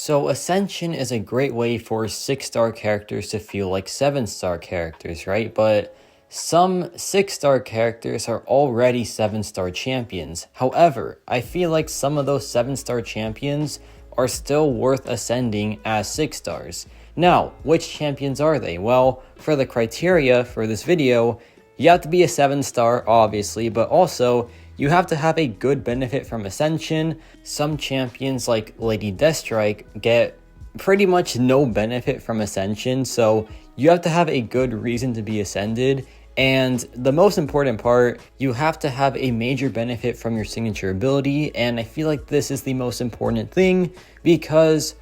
So Ascension is a great way for 6-star characters to feel like 7-star characters, right? But some 6-star characters are already 7-star champions. However, I feel like some of those 7-star champions are still worth ascending as 6 stars. Now, which champions are they? Well, for the criteria for this video, you have to be a 7-star, obviously, but also you have to have a good benefit from Ascension. Some champions like Lady Deathstrike get pretty much no benefit from Ascension, so you have to have a good reason to be ascended. And the most important part, you have to have a major benefit from your signature ability, and I feel like this is the most important thing because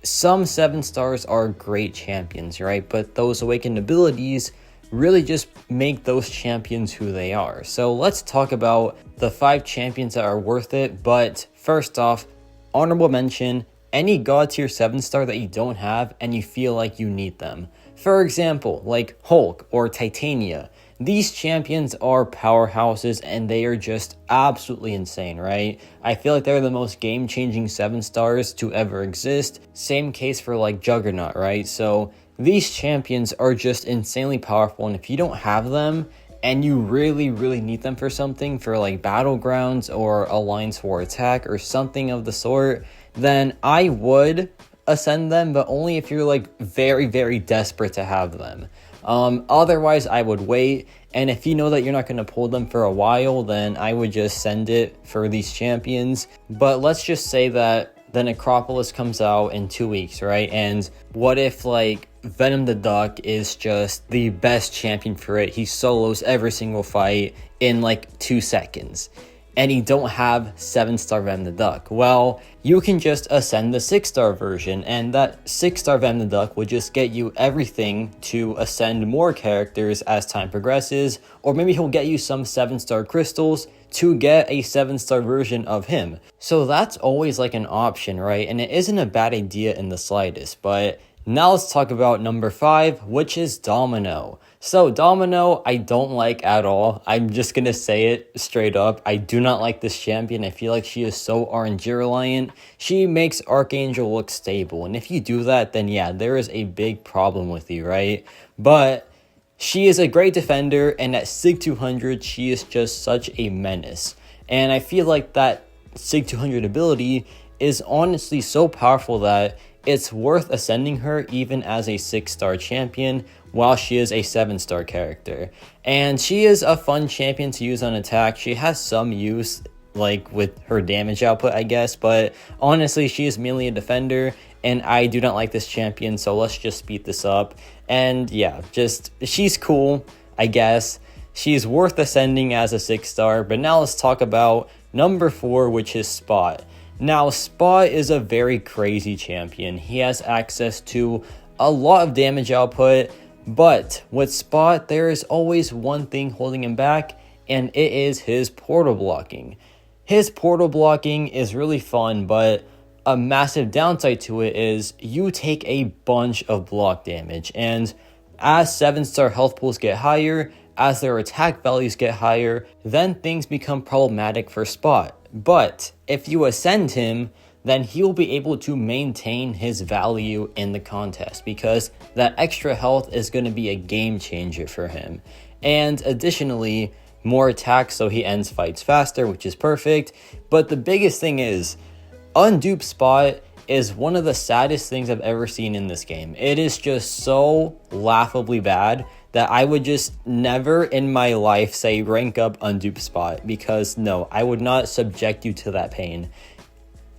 some 7 stars are great champions, right? But those awakened abilities really just make those champions who they are. So let's talk about the 5 champions that are worth it. But first off, honorable mention, any god tier 7-star that you don't have and you feel like you need them. For example, like Hulk or Titania. These champions are powerhouses and they are just absolutely insane, right? I feel like they're the most game-changing 7-stars to ever exist. Same case for like Juggernaut, right? So these champions are just insanely powerful, and if you don't have them and you really need them for something, for like Battlegrounds or Alliance War Attack or something of the sort, then I would ascend them, but only if you're like very desperate to have them. Otherwise I would wait, and if you know that you're not going to pull them for a while, then I would just send it for these champions. But let's just say that the Necropolis comes out in 2 weeks, right? And what if like Venom the Duck is just the best champion for it? He solos every single fight in like 2 seconds. And you don't have 7-star Venom the Duck. Well, you can just ascend the 6-star version, and that 6-star Venom the Duck will just get you everything to ascend more characters as time progresses, or maybe he'll get you some 7-star crystals to get a 7-star version of him. So that's always like an option, right? And it isn't a bad idea in the slightest. But now let's talk about number 5, which is Domino. So Domino, I don't like at all. I'm just gonna say it straight up. I do not like this champion. I feel like she is so RNG reliant. She makes Archangel look stable, and if you do that, then yeah, there is a big problem with you, right? But she is a great defender, and at Sig 200, she is just such a menace. And I feel like that Sig 200 ability is honestly so powerful that it's worth ascending her even as a 6-star champion while she is a 7-star character. And she is a fun champion to use on attack. She has some use like with her damage output, I guess, but honestly she is mainly a defender, and I do not like this champion, so let's just speed this up. And yeah, just she's cool, I guess. She's worth ascending as a 6-star. But now let's talk about number 4, which is Spot. Now, Spot is a very crazy champion. He has access to a lot of damage output, but with Spot, there is always one thing holding him back, and it is his portal blocking. His portal blocking is really fun, but a massive downside to it is you take a bunch of block damage, and as 7-star health pools get higher, as their attack values get higher, then things become problematic for Spot. But if you ascend him, then he'll be able to maintain his value in the contest, because that extra health is going to be a game changer for him. And additionally, more attack, so he ends fights faster, which is perfect. But the biggest thing is, undupe Spot is one of the saddest things I've ever seen in this game. It is just so laughably bad that I would just never in my life say rank up undupe Spot, because no, I would not subject you to that pain.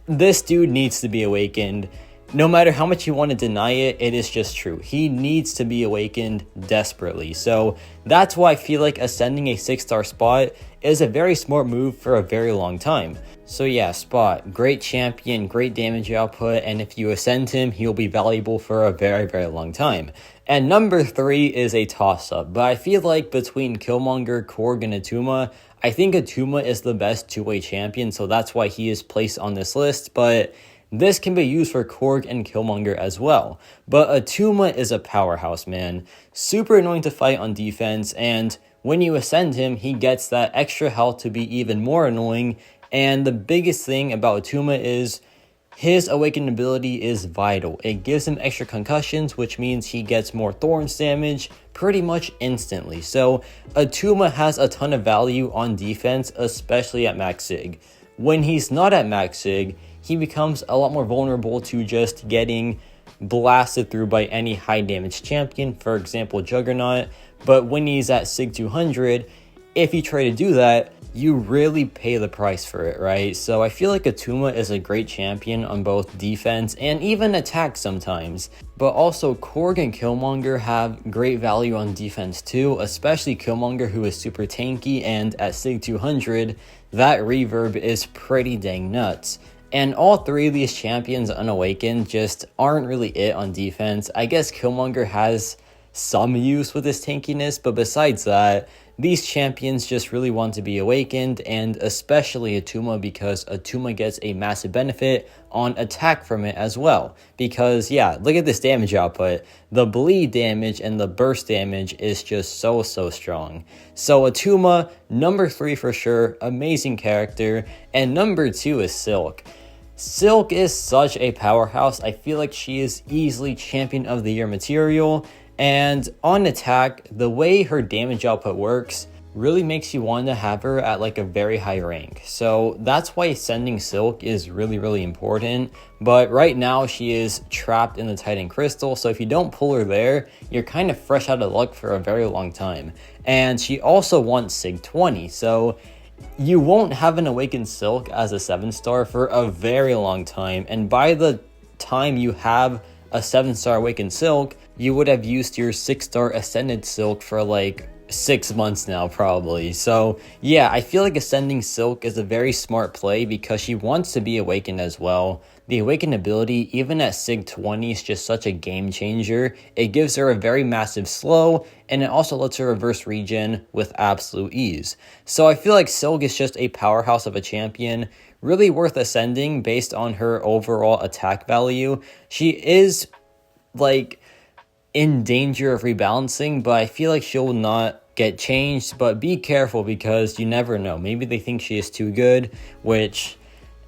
This dude needs to be awakened. No matter how much you want to deny it, it is just true. He needs to be awakened desperately. So that's why I feel like ascending a 6-star Spot is a very smart move for a very long time. So yeah, Spot, great champion, great damage output, and if you ascend him, he'll be valuable for a very long time. And number 3 is a toss-up, but I feel like between Killmonger, Korg, and Attuma, I think Attuma is the best 2-way champion, so that's why he is placed on this list. But this can be used for Korg and Killmonger as well. But Attuma is a powerhouse, man. Super annoying to fight on defense, and when you ascend him, he gets that extra health to be even more annoying. And the biggest thing about Attuma is his awakened ability is vital. It gives him extra concussions, which means he gets more thorns damage pretty much instantly. So Attuma has a ton of value on defense, especially at max sig. When he's not at max sig, he becomes a lot more vulnerable to just getting blasted through by any high damage champion, for example Juggernaut. But when he's at sig 200, if you try to do that, you really pay the price for it, right? So I feel like Attuma is a great champion on both defense and even attack sometimes. But also Korg and Killmonger have great value on defense too, especially Killmonger, who is super tanky, and at sig 200, that reverb is pretty dang nuts. And all three of these champions unawakened just aren't really it on defense. I guess Killmonger has some use with his tankiness, but besides that, these champions just really want to be awakened, and especially Attuma, because Attuma gets a massive benefit on attack from it as well. Because yeah, look at this damage output. The bleed damage and the burst damage is just so strong. So Attuma, number 3 for sure, amazing character. And number 2 is Silk. Silk is such a powerhouse. I feel like she is easily champion of the year material. And on attack, the way her damage output works really makes you want to have her at like a very high rank. So that's why sending Silk is really important. But right now she is trapped in the Titan Crystal, so if you don't pull her there, you're kind of fresh out of luck for a very long time. And she also wants sig 20, so you won't have an awakened Silk as a 7-star for a very long time. And by the time you have a 7-star awakened Silk, you would have used your 6-star ascended Silk for like 6 months now probably. So yeah, I feel like ascending Silk is a very smart play because she wants to be awakened as well. The awakened ability, even at sig 20, is just such a game changer. It gives her a very massive slow, and it also lets her reverse regen with absolute ease. So I feel like Silk is just a powerhouse of a champion, really worth ascending based on her overall attack value. She is like in danger of rebalancing, but I feel like she'll not get changed. But be careful, because you never know. Maybe they think she is too good, which,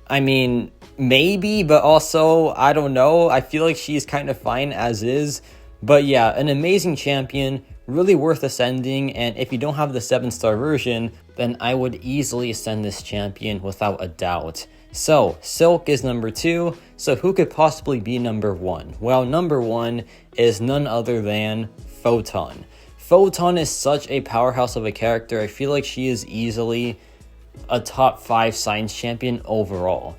I mean, maybe, but also, I don't know. I feel like she's kind of fine as is. But yeah, an amazing champion, really worth ascending. And if you don't have the 7-star version, then I would easily ascend this champion without a doubt. So Silk is number 2. So who could possibly be number 1? Well, number 1 is none other than Photon. Photon is such a powerhouse of a character. I feel like she is easily a top 5 science champion overall.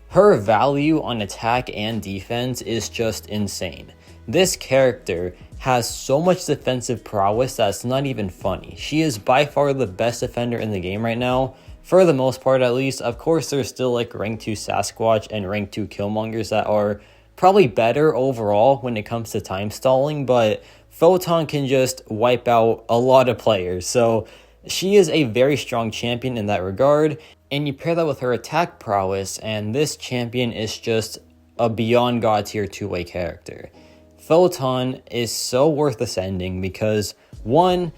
Her value on attack and defense is just insane. This character has so much defensive prowess that's not even funny. She is by far the best defender in the game right now, for the most part at least. Of course, there's still like rank 2 Sasquatch and rank 2 Killmongers that are probably better overall when it comes to time stalling, but Photon can just wipe out a lot of players. So she is a very strong champion in that regard, and you pair that with her attack prowess, and this champion is just a beyond god tier 2-way character. Photon is so worth ascending because, 1,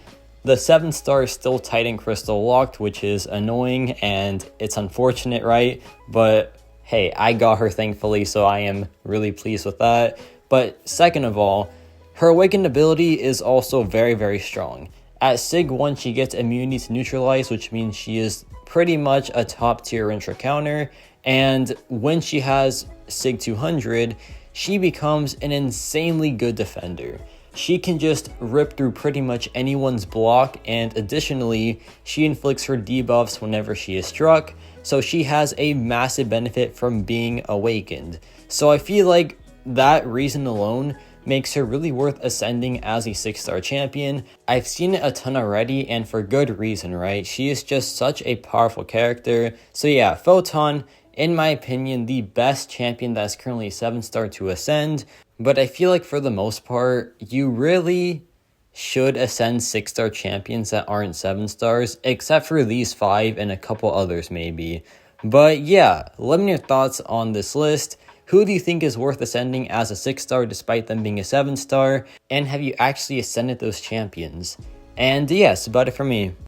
the 7-star is still Titan Crystal locked, which is annoying and it's unfortunate, right? But hey, I got her thankfully, so I am really pleased with that. But second of all, her awakened ability is also very strong. At sig 1, she gets immunity to neutralize, which means she is pretty much a top tier intra counter. And when she has sig 200, she becomes an insanely good defender. She can just rip through pretty much anyone's block, and additionally, she inflicts her debuffs whenever she is struck, so she has a massive benefit from being awakened. So I feel like that reason alone makes her really worth ascending as a 6-star champion. I've seen it a ton already, and for good reason, right? She is just such a powerful character. So yeah, Photon, in my opinion, the best champion that's currently 7-star to ascend. But I feel like for the most part, you really should ascend 6-star champions that aren't 7-stars, except for these 5 and a couple others maybe. But yeah, let me know your thoughts on this list. Who do you think is worth ascending as a 6-star despite them being a 7-star? And have you actually ascended those champions? And yes, about it for me.